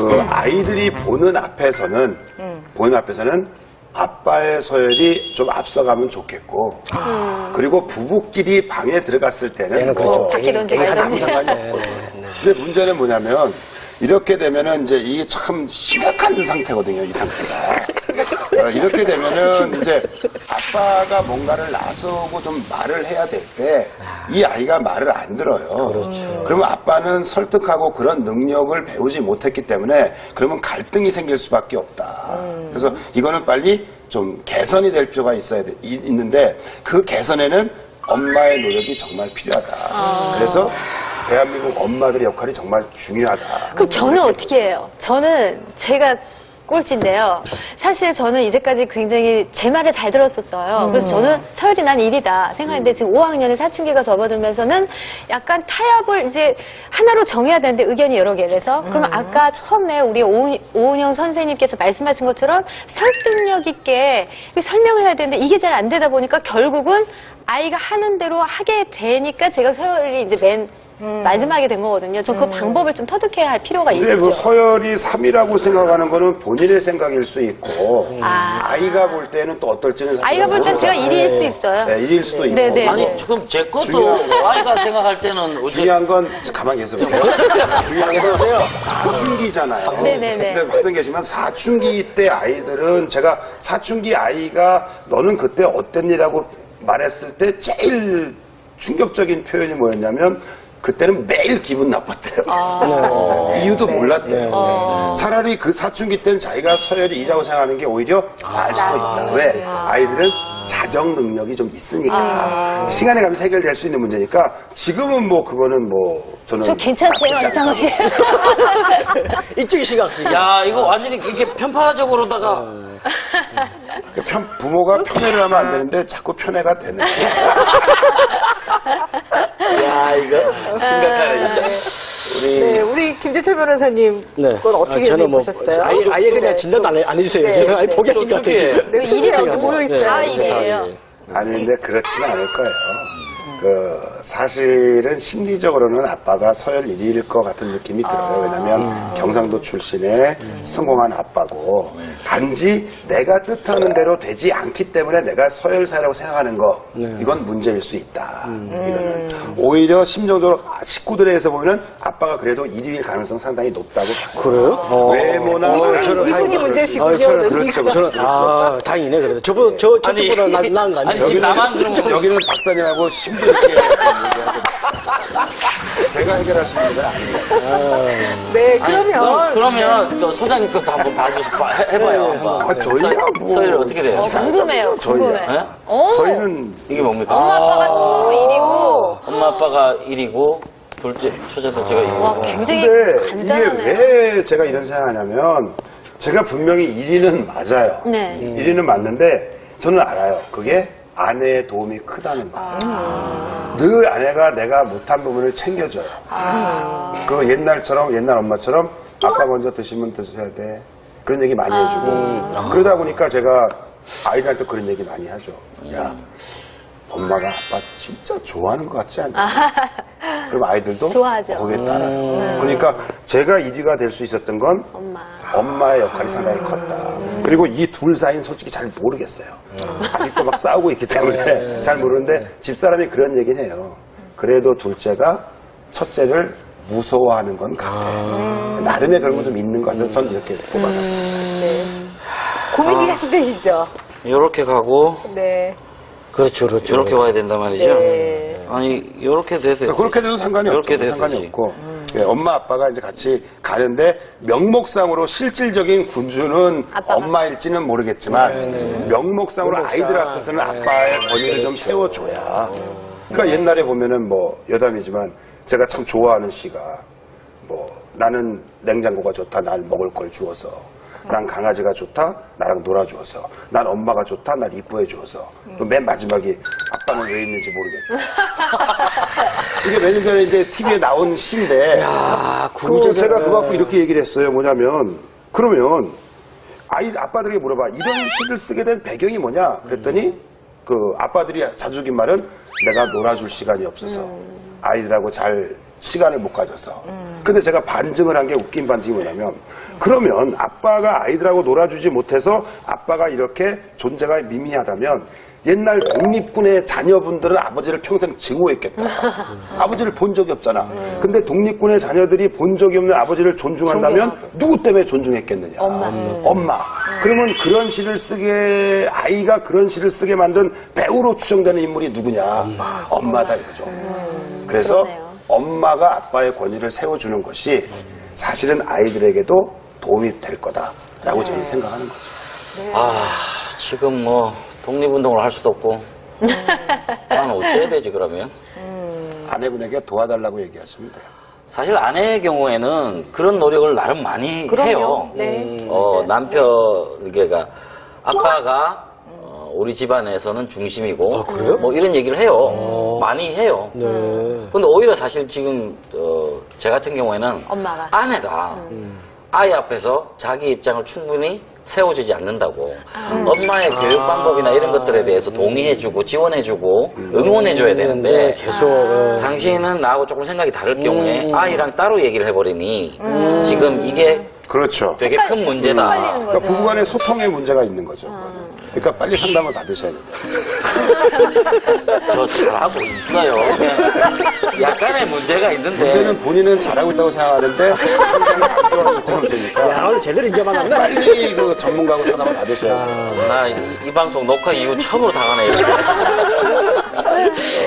그 아이들이 보는 앞에서는 아빠의 서열이 좀 앞서가면 좋겠고 그리고 부부끼리 방에 들어갔을 때는 그렇죠. 바뀌던지 아무 상관이 없거든요. 근데 문제는 뭐냐면 이렇게 되면은 이제 이게 참 심각한 상태거든요, 이 상태가. 이렇게 되면은 이제 아빠가 뭔가를 나서고 좀 말을 해야 될 때 이 아이가 말을 안 들어요. 그렇죠. 그러면 아빠는 설득하고 그런 능력을 배우지 못했기 때문에 그러면 갈등이 생길 수밖에 없다. 그래서 이거는 빨리 좀 개선이 될 필요가 있는데 그 개선에는 엄마의 노력이 정말 필요하다. 그래서 대한민국 엄마들의 역할이 정말 중요하다. 그럼 저는 어떻게 해요? 저는 제가 꼴찌인데요. 사실 저는 이제까지 굉장히 제 말을 잘 들었었어요. 그래서 저는 서열이 난 1이다 생각했는데 지금 5학년에 사춘기가 접어들면서는 약간 타협을 이제 하나로 정해야 되는데 의견이 여러 개라서 그러면 아까 처음에 우리 오은영 선생님께서 말씀하신 것처럼 설득력 있게 설명을 해야 되는데 이게 잘 안 되다 보니까 결국은 아이가 하는 대로 하게 되니까 제가 서열이 이제 맨 마지막에 된 거거든요. 저 그 방법을 좀 터득해야 할 필요가 있죠. 근데 뭐 서열이 3이라고 생각하는 거는 본인의 생각일 수 있고 아이가 볼 때는 또 어떨지는 사실 아이가 볼 땐 제가 1위일 수 있어요. 네, 1위일 수도 있고. 네네. 아니 지금 제 것도 중요한 거. 아이가 생각할 때는 중요한 건 가만히 계세요. 중요한 건 사춘기잖아요. 네네네. 근데 박선 계시면 사춘기 때 아이들은 제가 사춘기 아이가 너는 그때 어땠니라고 말했을 때 제일 충격적인 표현이 뭐였냐면 그때는 매일 기분 나빴대요. 이유도 몰랐대요. 차라리 그 사춘기 때는 자기가 서열이 2라고 생각하는 게 오히려 나을 수도 있다. 왜? 아이들은 자정 능력이 좀 있으니까. 시간에 가면서 해결될 수 있는 문제니까 지금은 뭐 그거는 뭐 저는. 저 괜찮대요, 이상호 씨. 이쪽이 시각지. 야 이거 완전히 이렇게 편파적으로다가 부모가 편애를 하면 안 되는데 자꾸 편애가 되네. 야 이거 심각하네 진짜. 네, 우리 김재철 변호사님 네. 그건 어떻게 저는 뭐 보셨어요? 아예 그냥 진단도 안 해주세요. 네. 저는 아예 포기할 것 같아요. 지금. 네, 1위라고 모여있어요. 다 1위예요. 아니 근데 그렇지는 않을 거예요. 사실은 심리적으로는 아빠가 서열 1위일 것 같은 느낌이 들어요. 왜냐면 경상도 출신의 성공한 아빠고 단지 내가 뜻하는 대로 되지 않기 때문에 내가 서열사라고 생각하는 거 이건 문제일 수 있다. 이거는 오히려 심정적으로 식구들에서 보면 아빠가 그래도 1위일 가능성 상당히 높다고 봐요. 그래요? 외모나 이분이 문제시군요. 그렇죠. 저는 다행이네 그래도 저쪽보다 나은 거 아니에요? 아니 지금 나만 그런 거 여기는 박사님하고 심도 있게 제가 해결하시는 건 아니에요. 네, 아니, 그러면 그러면 그 소장님 것도 한번 봐주시고 해봐요. 한번. 저희야 뭐 서열 어떻게 돼요? 궁금해요, 궁금해. 네? 저희는 이게 뭡니까? 엄마 아빠가 서로 1위고 엄마 아빠가 1위고 둘째 초째 둘째가 2위고. 와, 굉장히 근데 간단하네요. 이게 왜 제가 이런 생각하냐면 제가 분명히 1위는 맞아요. 네. 1위는 맞는데 저는 알아요. 그게 아내의 도움이 크다는 거예요. 늘 아내가 내가 못한 부분을 챙겨줘요. 그 옛날 엄마처럼 아빠 먼저 드시면 드셔야 돼. 그런 얘기 많이 해주고. 그러다 보니까 제가 아이들한테 그런 얘기 많이 하죠. 야, 엄마가 아빠 진짜 좋아하는 것 같지 않냐? 그럼 아이들도 좋아하죠. 거기에 따라요. 그러니까 제가 1위가 될 수 있었던 건 엄마의 역할이 상당히 컸다. 그리고 이 둘 사이는 솔직히 잘 모르겠어요. 아직도 막 싸우고 있기 때문에 잘 모르는데 집사람이 그런 얘기는 해요. 그래도 둘째가 첫째를 무서워하는 건 같아. 나름의 그런 건 좀 있는 것 같아서 전 이렇게 뽑아봤습니다. 고민이 하시되시죠? 요렇게 가고 네. 그렇죠. 요렇게 와야 된단 말이죠. 네. 아니 요렇게 돼서 그렇게 돼도 상관이 요렇게 없죠. 돼서 상관이 되지. 없고. 예, 엄마 아빠가 이제 같이 가는데 명목상으로 실질적인 군주는 엄마일지는 모르겠지만 명목상으로 아이들 앞에서는 아빠의 권위를 좀 세워줘야. 그러니까 옛날에 보면은 뭐 여담이지만 제가 참 좋아하는 시가 뭐 나는 냉장고가 좋다 날 먹을 걸 주어서 난 강아지가 좋다 나랑 놀아주어서 난 엄마가 좋다 날 이뻐해 주어서 또 맨 마지막이 아빠는 왜 있는지 모르겠다. 이게 몇 년 전에 이제 TV에 나온 시인데 제가 그거 갖고 이렇게 얘기를 했어요. 뭐냐면 그러면 아빠들에게 물어봐. 이런 시를 쓰게 된 배경이 뭐냐 그랬더니 그 아빠들이 자주 듣는 말은 내가 놀아줄 시간이 없어서 아이들하고 잘 시간을 못 가져서. 근데 제가 반증을 한 게 웃긴 반증이 뭐냐면 그러면 아빠가 아이들하고 놀아주지 못해서 아빠가 이렇게 존재가 미미하다면 옛날 독립군의 자녀분들은 아버지를 평생 증오했겠다. 아버지를 본 적이 없잖아. 근데 독립군의 자녀들이 본 적이 없는 아버지를 존중한다면 누구 때문에 존중했겠느냐. 엄마. 그러면 그런 시를 쓰게 아이가 그런 시를 쓰게 만든 배우로 추정되는 인물이 누구냐. 엄마다 이거죠. 그래서 그러네요. 엄마가 아빠의 권위를 세워주는 것이 사실은 아이들에게도 도움이 될 거다라고 저는 생각하는 거죠. 지금 뭐 독립운동을 할 수도 없고 나는 어째야 되지 그러면? 아내분에게 도와달라고 얘기하시면 돼요. 사실 아내의 경우에는 그런 노력을 나름 많이 해요. 네. 남편에게가 아빠가 우리 집안에서는 중심이고 그래요? 뭐 이런 얘기를 해요. 많이 해요. 네. 근데 오히려 사실 지금 제 같은 경우에는 엄마가. 아내가 아이 앞에서 자기 입장을 충분히 세워주지 않는다고 엄마의 교육 방법이나 이런 것들에 대해서 동의해주고 지원해주고 응원해줘야 되는데 계속 당신은 나하고 조금 생각이 다를 경우에 아이랑 따로 얘기를 해버리니 지금 이게 그렇죠. 되게 큰 문제다. 헷갈리는 그러니까 거죠. 부부간의 소통에 문제가 있는 거죠. 그거는. 그러니까 빨리 상담을 받으셔야 돼요. 저 잘하고 있어요. 그냥 약간의 문제가 있는데 문제는 본인은 잘하고 있다고 생각하는데 상담을 안 좋아하기 때문이니까 야, 오늘 제대로 이제 만났네. 빨리 그 전문가하고 상담을 받으셔야 돼요. 나 이 방송 녹화 이후 처음으로 당하네.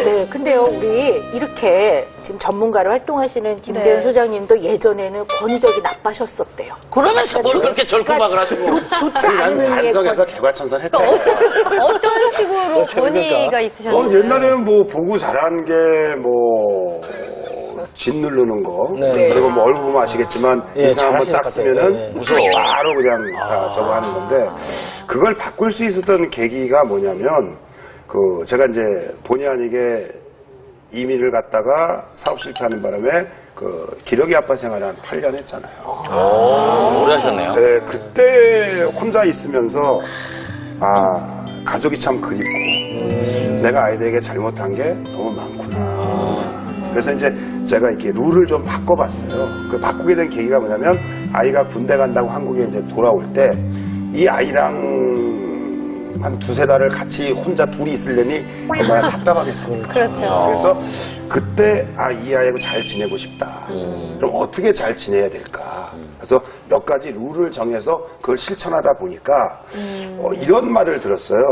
네, 근데요, 우리 이렇게 지금 전문가로 활동하시는 김대현 네. 소장님도 예전에는 권위적이 나빠셨었대요. 그러면서 뭘 그렇게 절구박을 하시고 좋지 않은 의미의 반성해서 개과천선 했죠. 어떤 식으로 권위가 있으셨나요? 옛날에는 뭐 보고 잘한 게 뭐 짓 누르는 거 네. 그리고 뭐 얼굴 보면 아시겠지만 예, 인상 한번 잘하시는 딱 것 쓰면은 같아요. 네. 무서워. 바로 그냥 다 저거 하는 건데 그걸 바꿀 수 있었던 계기가 뭐냐면 그 제가 이제 본의 아니게 이민을 갔다가 사업 실패하는 바람에 그 기러기 아빠 생활을 한 8년 했잖아요. 오래 하셨네요. 네, 그때 혼자 있으면서 가족이 참 그립고 내가 아이들에게 잘못한 게 너무 많구나. 그래서 이제 제가 이렇게 룰을 좀 바꿔봤어요. 그 바꾸게 된 계기가 뭐냐면 아이가 군대 간다고 한국에 이제 돌아올 때 이 아이랑 한 두세 달을 같이 혼자 둘이 있으려니 얼마나 답답하겠습니까. 그렇죠. 그래서 그때 이 아이하고 잘 지내고 싶다. 그럼 어떻게 잘 지내야 될까. 그래서 몇 가지 룰을 정해서 그걸 실천하다 보니까 이런 말을 들었어요.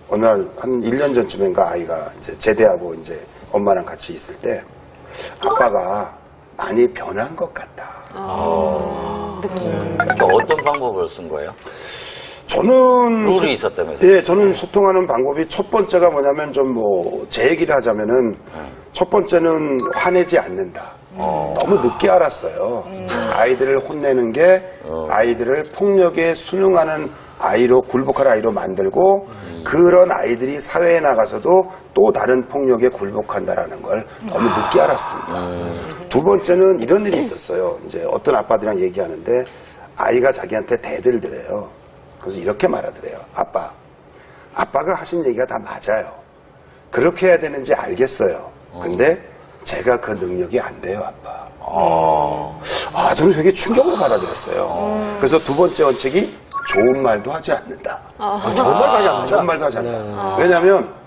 어느 날 한 1년 전쯤인가 아이가 이제 제대하고 이제 엄마랑 같이 있을 때 아빠가 많이 변한 것 같다. 그러니까 어떤 방법을 쓴 거예요? 저는 룰이 있었다면서요? 예, 저는 소통하는 방법이 첫 번째가 뭐냐면 좀 뭐 제 얘기를 하자면은 첫 번째는 화내지 않는다. 너무 늦게 알았어요. 아이들을 혼내는 게 아이들을 폭력에 순응하는 아이로 굴복할 아이로 만들고 그런 아이들이 사회에 나가서도 또 다른 폭력에 굴복한다라는 걸 너무 늦게 알았습니다. 두 번째는 이런 일이 있었어요. 이제 어떤 아빠들이랑 얘기하는데 아이가 자기한테 대들더래요. 그래서 이렇게 말하더래요. 아빠가 하신 얘기가 다 맞아요. 그렇게 해야 되는지 알겠어요. 근데 제가 그 능력이 안 돼요, 아빠. 저는 되게 충격을 받아들였어요. 그래서 두 번째 원칙이 좋은 말도 하지 않는다. 좋은 말 하지 않는다. 좋은 말도 하지 않는다. 왜냐하면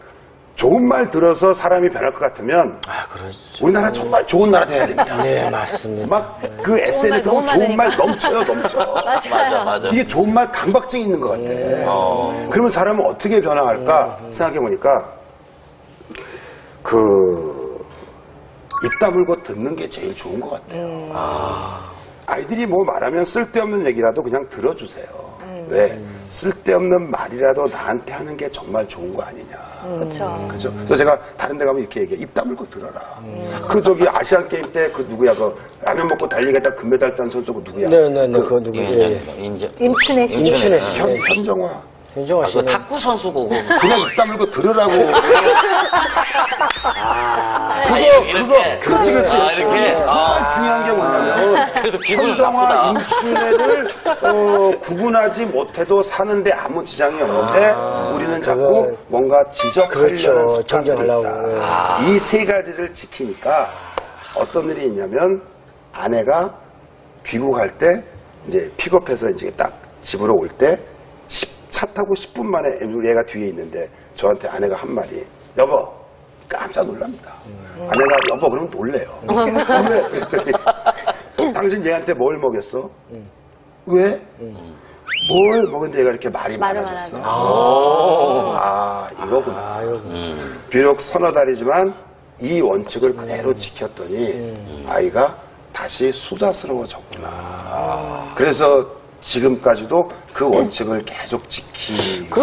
좋은 말 들어서 사람이 변할 것 같으면 그렇죠. 우리나라 정말 좋은 나라 돼야 됩니다. 네, 맞습니다. 막 그 SNS 보면 너무 좋은 말 넘쳐요, 넘쳐. 맞아. 이게 좋은 말 강박증이 있는 것 같아. 그러면 사람은 어떻게 변화할까 생각해보니까 입 다물고 듣는 게 제일 좋은 것 같아요. 아이들이 뭐 말하면 쓸데없는 얘기라도 그냥 들어주세요. 왜? 쓸데없는 말이라도 나한테 하는 게 정말 좋은 거 아니냐. 그렇죠. 그죠? 그래서 제가 다른 데 가면 이렇게 얘기해. 입 다물고 들어라. 그 저기 아시안 게임 때 그 누구야? 그 라면 먹고 달리겠다 금메달 딴 선수 그 누구야? 네네네. 그거 누구? 예. 임춘혜 씨. 임춘혜. 현정화. 현정아 그 씨는 탁구 선수고 그냥 입 다물고 들으라고. 이렇게. 그렇지. 이렇게. 정말 중요한 게 뭐냐면 그래도 기분은 현정화, 나쁘다. 임춘혜를 구분하지 못해도 사는데 아무 지장이 없는데 우리는 자꾸 그걸- 뭔가 지적하려는 그렇죠. 습관들이 정정하려고. 있다. 이 세 가지를 지키니까 어떤 일이 있냐면 아내가 귀국할 때 이제 픽업해서 이제 딱 집으로 올 때 차 타고 10분 만에 얘가 뒤에 있는데 저한테 아내가 한 말이 여보 깜짝 놀랍니다. 아내가 여보 그러면 놀래요. 왜? 그랬더니 당신 얘한테 뭘 먹였어? 왜? 뭘 먹은데 얘가 이렇게 말이 말을 많아졌어? 많아져. 아 이거구나. 비록 서너 달이지만 이 원칙을 그대로 지켰더니 아이가 다시 수다스러워졌구나. 그래서 지금까지도 그 원칙을 계속 지키고